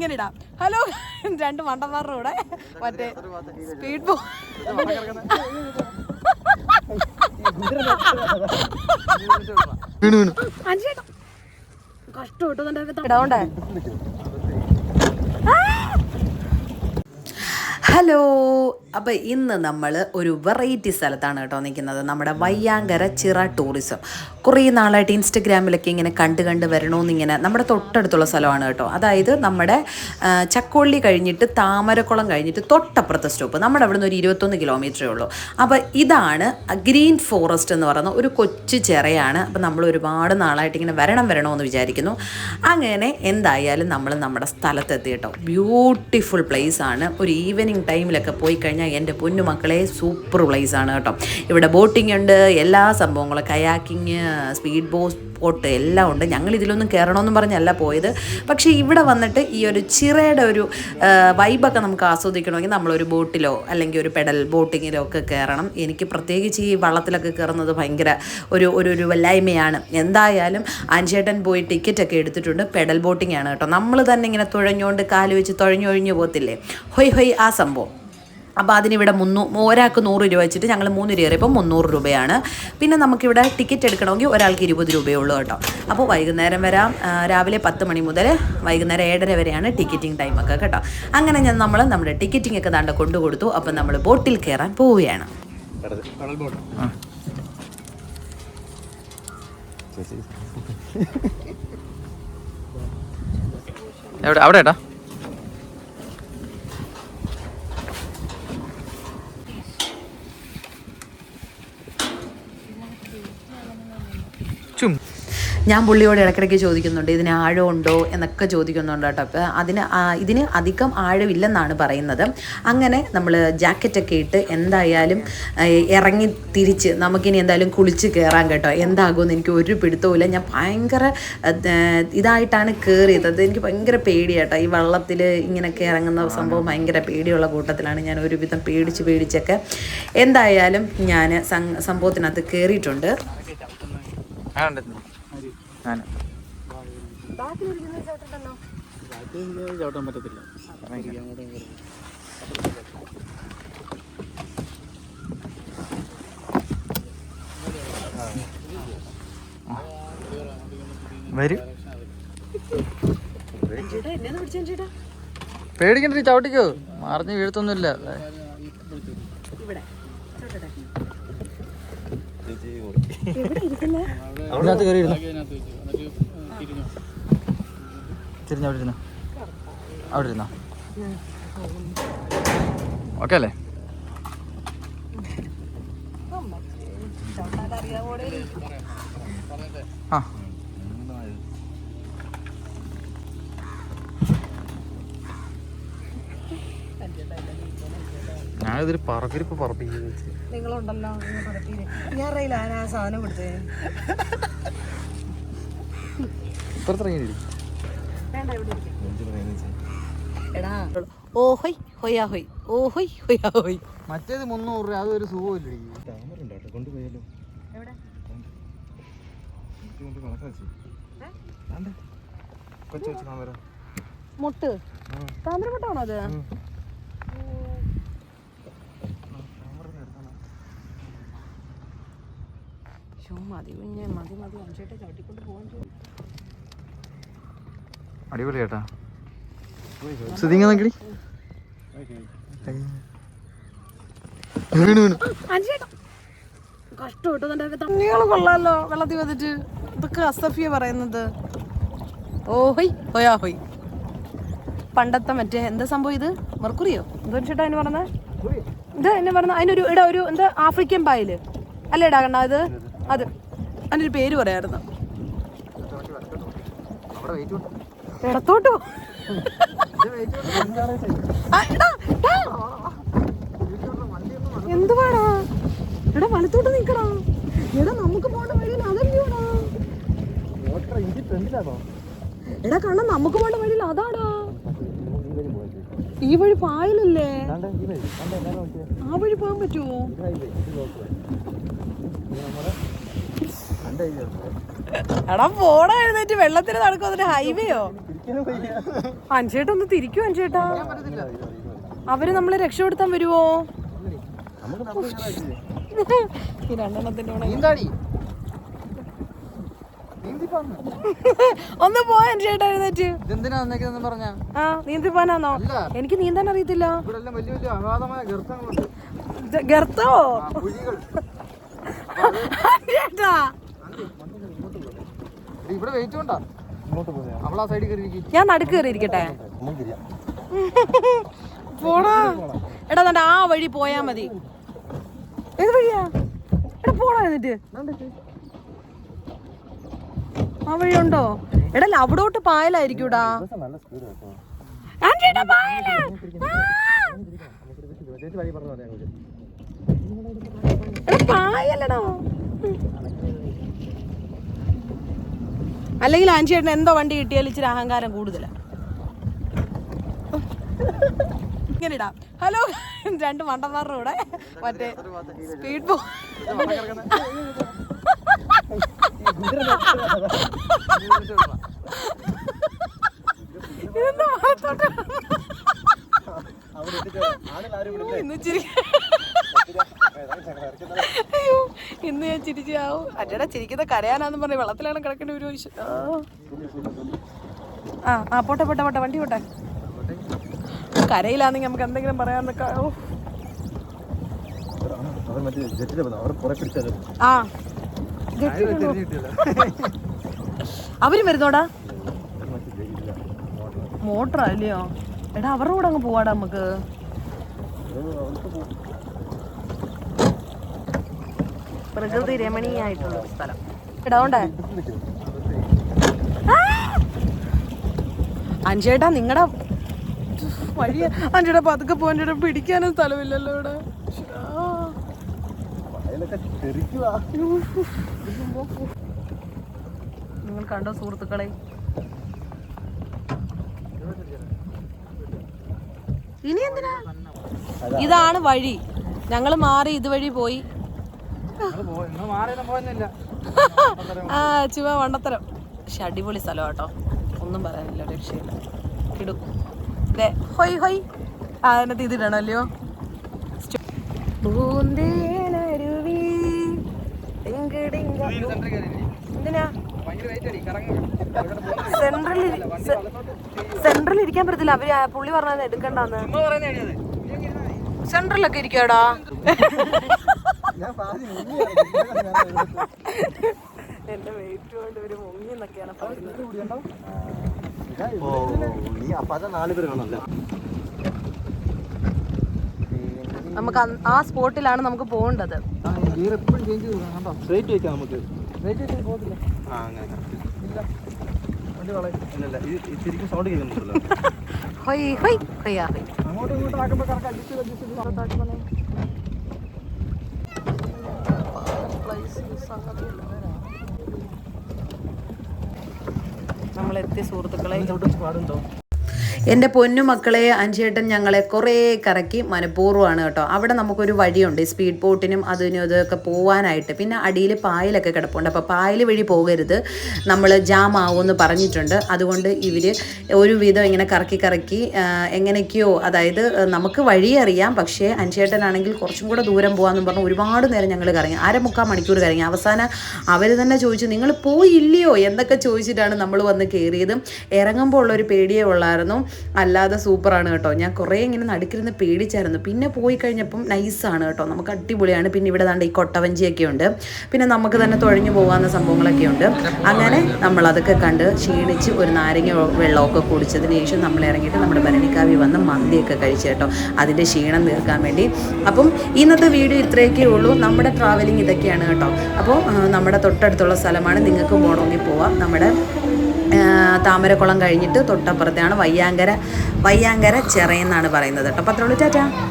ഇങ്ങനെ ഇടാം. ഹലോ, രണ്ട് മണ്ടന്മാരുടെ കൂടെ മറ്റേ സ്പീഡ് ബോ കഷ്ടപ്പെട്ടു ഇടാവണ്ടേ. ഹലോ, അപ്പോൾ ഇന്ന് നമ്മൾ ഒരു വെറൈറ്റി സ്ഥലത്താണ് കേട്ടോ നിൽക്കുന്നത്. നമ്മുടെ വയ്യാങ്കര ചിറ ടൂറിസം. കുറേ നാളായിട്ട് ഇൻസ്റ്റഗ്രാമിലൊക്കെ ഇങ്ങനെ കണ്ട് വരണമെന്നിങ്ങനെ നമ്മുടെ തൊട്ടടുത്തുള്ള സ്ഥലമാണ് കേട്ടോ. അതായത് നമ്മുടെ ചക്കൊള്ളി കഴിഞ്ഞിട്ട് താമരക്കുളം കഴിഞ്ഞിട്ട് തൊട്ടപ്പുറത്തെ സ്റ്റോപ്പ്. നമ്മുടെ അവിടെ നിന്ന് ഒരു 21 കിലോമീറ്ററേ ഉള്ളൂ. അപ്പോൾ ഇതാണ് ഗ്രീൻ ഫോറസ്റ്റ് എന്ന് പറയുന്ന ഒരു കൊച്ചു ചിറയാണ്. അപ്പോൾ നമ്മൾ ഒരുപാട് നാളായിട്ട് ഇങ്ങനെ വരണമെന്ന് വിചാരിക്കുന്നു. അങ്ങനെ എന്തായാലും നമ്മൾ നമ്മുടെ സ്ഥലത്തെത്തി കേട്ടോ. ബ്യൂട്ടിഫുൾ പ്ലേസ് ആണ്. ഒരു ഈവനിങ് ടൈമിലൊക്കെ പോയി കഴിഞ്ഞാൽ എൻ്റെ പൊന്നു മക്കളെ സൂപ്പർ പ്ലേസ് ആണ് കേട്ടോ. ഇവിടെ ബോട്ടിംഗ് ഉണ്ട്, എല്ലാ സംഭവങ്ങളും, കയാക്കിങ്, സ്പീഡ് ബോട്ട് എല്ലാം ഉണ്ട്. ഞങ്ങൾ ഇതിലൊന്നും കയറണമെന്നും പറഞ്ഞല്ല പോയത്. പക്ഷേ ഇവിടെ വന്നിട്ട് ഈ ഒരു ചിറയുടെ ഒരു വൈബൊക്കെ നമുക്ക് ആസ്വദിക്കണമെങ്കിൽ നമ്മളൊരു ബോട്ടിലോ അല്ലെങ്കിൽ ഒരു പെഡൽ ബോട്ടിങ്ങിലോ ഒക്കെ കയറണം. എനിക്ക് പ്രത്യേകിച്ച് ഈ വള്ളത്തിലൊക്കെ കയറുന്നത് ഭയങ്കര ഒരു വല്ലായ്മയാണ്. എന്തായാലും ആൻചേട്ടൻ പോയി ടിക്കറ്റൊക്കെ എടുത്തിട്ടുണ്ട്. പെഡൽ ബോട്ടിംഗ് ആണ് കേട്ടോ. നമ്മൾ തന്നെ ഇങ്ങനെ തുഴഞ്ഞുകൊണ്ട് കാല് വെച്ച് തുഴഞ്ഞൊഴിഞ്ഞു പോകത്തില്ലേ, ഹൊയ് ആ സംഭവം. അപ്പോൾ അതിനിവിടെ ഒരാൾക്ക് 100 രൂപ വെച്ചിട്ട് ഞങ്ങൾ 3 കയറിയപ്പോൾ 300 രൂപയാണ്. പിന്നെ നമുക്കിവിടെ ടിക്കറ്റ് എടുക്കണമെങ്കിൽ ഒരാൾക്ക് 20 രൂപയേ ഉള്ളൂ കേട്ടോ. അപ്പോൾ വൈകുന്നേരം വരാം. രാവിലെ 10 മണി മുതൽ വൈകുന്നേരം 7:30 വരെയാണ് ടിക്കറ്റിംഗ് ടൈമൊക്കെ കേട്ടോ. അങ്ങനെ നമ്മൾ നമ്മുടെ ടിക്കറ്റിംഗ് ഒക്കെ ദാണ്ട കൊണ്ടുകൊടുത്തു. അപ്പം നമ്മൾ ബോട്ടിൽ കയറാൻ പോവുകയാണ്. അവിടെ ഏട്ടാ ഞാൻ പുള്ളിയോട് ഇടയ്ക്കിടയ്ക്ക് ചോദിക്കുന്നുണ്ട് ഇതിന് ആഴമുണ്ടോ എന്നൊക്കെ ചോദിക്കുന്നുണ്ട് കേട്ടോ. അപ്പോൾ ഇതിന് അധികം ആഴമില്ലെന്നാണ് പറയുന്നത്. അങ്ങനെ നമ്മൾ ജാക്കറ്റൊക്കെ ഇട്ട് എന്തായാലും ഇറങ്ങി തിരിച്ച് നമുക്കിനി എന്തായാലും കുളിച്ച് കയറാൻ കേട്ടോ. എന്താകുമെന്ന് എനിക്ക് ഒരു പിടുത്തവുമില്ല. ഞാൻ ഭയങ്കര ഇതായിട്ടാണ് കയറിയത്. എനിക്ക് ഭയങ്കര പേടിയാട്ടോ. ഈ വള്ളത്തിൽ ഇങ്ങനെയൊക്കെ ഇറങ്ങുന്ന സംഭവം ഭയങ്കര പേടിയുള്ള കൂട്ടത്തിലാണ് ഞാൻ. ഒരുവിധം പേടിച്ചൊക്കെ എന്തായാലും ഞാൻ സംഭവത്തിനകത്ത് കയറിയിട്ടുണ്ട്. ചവിട്ടാൻ പറ്റത്തില്ല. പേടിക്കണ്ട, ചവിട്ടിക്കോ, മറിഞ്ഞ് വീഴ്ത്തൊന്നുമില്ല. അതിനകത്ത് കയറി തിരിഞ്ഞ് അവിടെ ഇരുന്നോ ഓക്കെ അല്ലേ? ആ ഞാനിതൊരു പറപ്പിക്കുന്നു. നിങ്ങളുണ്ടല്ലോ ഞാൻ അറിയില്ല ആ സാധനം കൊടുത്തേ. ഇപ്പുറത്തിറങ്ങി മറ്റേത് 300 രൂപ. അതൊരു സുഖമില്ലേ? കൊണ്ടുപോയാലോ? മുട്ട് താമരമുട്ടാണോ അത്? അടിപൊളി ചേട്ടാ. ശ്രദ്ധിക്കാ കഷ്ടപ്പെട്ടോ കൊള്ളാലോ വെള്ളത്തിൽ വന്നിട്ട്. ഇതൊക്കെ അസഫിയ പറയുന്നത്. ഹോയ് പണ്ടത്തെ മറ്റേ എന്താ സംഭവം ഇത്? മെർക്കുറിയോ എന്തോ ചേട്ടാ അതിന് പറഞ്ഞ ഇത് എന്നെ പറഞ്ഞ അതിനൊരു ഒരു എന്താ ആഫ്രിക്കൻ പായല് അല്ലേ ഇടാ കണ്ണ? അത് അതിനൊരു പേര് പറയായിരുന്നു. ഇടത്തോട്ടോ എന്തുവാടാ? എടാ വലത്തോട്ട് നിക്കടാ. എടാ നമുക്ക് പോകേണ്ട വഴിയിൽ അതല്ലോടാ. എടാ കണ്ണ നമുക്ക് പോകേണ്ട വഴിയിൽ അതാടാ. ഈ വഴി പായലല്ലേ? ആ വഴി പോകാൻ പറ്റുമോ? എടാ പോടാ എഴുന്നേറ്റ്. വെള്ളത്തിന് നടക്കും. അതിന് ഹൈവേയോ? അഞ്ചേട്ടാ ഒന്ന് തിരിക്കും അഞ്ചേട്ടാ. അവര് നമ്മളെ രക്ഷപ്പെടുത്താൻ വരുവോ? ഈ രണ്ടെണ്ണത്തിന്റെ ഒന്ന് പോയാ ചേട്ടാ എഴുന്നേറ്റ്. ആ നീന്തി പോനാന്നോ? എനിക്ക് നീന്താൻ അറിയത്തില്ല. ഗർത്തോ ചേട്ടാ? ഞാൻ നടുക്ക് കയറിയിരിക്കട്ടെ. പോടാ എടാ തന്റെ ആ വഴി പോയാ മതി. ഏത് വഴിയാ എടാ? പോടാ എന്നിട്ട് ആ വഴി ഉണ്ടോ? എടാ അവിടോട്ട് പായലായിരിക്കൂടാ. പായല്ലടാ. അല്ലെങ്കിൽ ആൻചേട്ടൻ എന്തോ വണ്ടി കിട്ടിയാൽ ഇച്ചിരി അഹങ്കാരം കൂടുതലാ. ഇങ്ങനെ ഇടാം. ഹലോ, രണ്ട് മണ്ടന്മാരുടെ കൂടെ മറ്റേ സ്പീഡ് ബോ അയ്യോ ഇന്ന് ഞാൻ ചിരിച്ചാവും. അറ്റേടാ ചിരിക്കുന്ന കരയാനാന്ന് പറഞ്ഞ വെള്ളത്തിലാണ് കിടക്കേണ്ട ഒരു ആ പോട്ടെ പോട്ടെ പോട്ടെ വണ്ടി പോട്ടെ. കരയിലാണെങ്കിൽ നമുക്ക് എന്തെങ്കിലും പറയാന്നൊക്കെ. ആ അവരും വരുന്നോടാ. മോട്ടറാ അല്ലയോ? എടാ അവരുടെ കൂടെ അങ്ങ് പോവാടാ നമുക്ക്. പ്രകൃതി രമണീയായിട്ടുള്ള ഒരു സ്ഥലം. എടാണ്ടേ അഞ്ചേട്ടാ നിങ്ങളുടെ വഴി. അഞ്ചേട്ടാ പതുക്കെ പോവാൻ പിടിക്കാനും സ്ഥലമില്ലല്ലോ ഇവിടെ. നിങ്ങൾ കണ്ടോ സുഹൃത്തുക്കളെ? ഇനി എന്തിനാ? ഇതാണ് വഴി. ഞങ്ങള് മാറി ഇതുവഴി പോയി. ആ ചുമ്മാ വണ്ടത്തരം. പക്ഷെ അടിപൊളി സ്ഥലം കേട്ടോ, ഒന്നും പറയാനില്ല, രക്ഷയില്ല. ഇടും ഹൊയ് ഹൊയ്. അതിനകത്ത് ഇതിടണല്ലോ. എന്തിനാ സെൻട്രൽ ഇരിക്കാൻ പറ്റത്തില്ല? അവര് പുള്ളി പറഞ്ഞത് എടുക്കണ്ടെന്ന്. സെൻട്രലൊക്കെ ഇരിക്കടാ. എന്റെ വെയിറ്റ് കൊണ്ട് ഇവര് മുങ്ങി എന്നൊക്കെയാണ് പറയുന്നത്. നമുക്ക് ആ സ്പോട്ടിലാണ് നമുക്ക് പോകേണ്ടത്. നമ്മളെത്തി സുഹൃത്തുക്കളെ. എൻ്റെ പൊന്നുമക്കളെ, അഞ്ചേട്ടൻ ഞങ്ങളെ കുറേ കറക്കി മനഃപൂർവ്വമാണ് കേട്ടോ. അവിടെ നമുക്കൊരു വഴിയുണ്ട് സ്പീഡ് ബോട്ടിനും അതിനും ഇതൊക്കെ പോകാനായിട്ട്. പിന്നെ അടിയിൽ പായലൊക്കെ കിടപ്പുണ്ട്. അപ്പോൾ പായൽ വഴി പോകരുത്, നമ്മൾ ജാം ആവുമെന്ന് പറഞ്ഞിട്ടുണ്ട്. അതുകൊണ്ട് ഇവർ ഒരുവിധം ഇങ്ങനെ കറക്കി കറക്കി എങ്ങനെയൊക്കെയോ, അതായത് നമുക്ക് വഴി അറിയാം, പക്ഷേ അഞ്ചേട്ടനാണെങ്കിൽ കുറച്ചും കൂടെ ദൂരം പോകാമെന്ന് പറഞ്ഞ് ഒരുപാട് നേരം ഞങ്ങൾ കറങ്ങി. 3/4 മണിക്കൂർ കറങ്ങി. അവസാനം അവർ തന്നെ ചോദിച്ചു, നിങ്ങൾ പോയില്ലയോ എന്നൊക്കെ ചോദിച്ചിട്ടാണ് നമ്മൾ വന്ന് കയറിയത്. ഇറങ്ങുമ്പോൾ ഉള്ളൊരു പേടിയേ ഉള്ളായിരുന്നു, അല്ലാതെ സൂപ്പറാണ് കേട്ടോ. ഞാൻ കുറേ ഇങ്ങനെ നടുക്കിരുന്ന് പേടിച്ചായിരുന്നു. പിന്നെ പോയി കഴിഞ്ഞപ്പം നൈസാണ് കേട്ടോ, നമുക്ക് അടിപൊളിയാണ്. പിന്നെ ഇവിടെ ദാണ്ട് ഈ കൊട്ടവഞ്ചിയൊക്കെ ഉണ്ട്, പിന്നെ നമുക്ക് തന്നെ തുഴഞ്ഞു പോകാവുന്ന സംഭവങ്ങളൊക്കെ ഉണ്ട്. അങ്ങനെ നമ്മളതൊക്കെ കണ്ട് ക്ഷീണിച്ച് ഒരു നാരങ്ങ വെള്ളമൊക്കെ കുടിച്ചതിന് ശേഷം നമ്മൾ ഇറങ്ങിയിട്ട് നമ്മുടെ ഭരണിക്കാവി വന്ന് മന്തിയൊക്കെ കഴിച്ചു കേട്ടോ, അതിൻ്റെ ക്ഷീണം തീർക്കാൻ വേണ്ടി. അപ്പം ഇന്നത്തെ വീഡിയോ ഇത്രയൊക്കെ ഉള്ളൂ. നമ്മുടെ ട്രാവലിംഗ് ഇതൊക്കെയാണ് കേട്ടോ. അപ്പോൾ നമ്മുടെ തൊട്ടടുത്തുള്ള സ്ഥലമാണ്, നിങ്ങൾക്ക് പോകണമെങ്കിൽ പോവാം. നമ്മുടെ താമരക്കുളം കഴിഞ്ഞിട്ട് തൊട്ടപ്പുറത്താണ് വയ്യാങ്കര ചിറയെന്നാണ് പറയുന്നത് കേട്ടോ. പത്രമുള്ളൂ. ടാറ്റാ.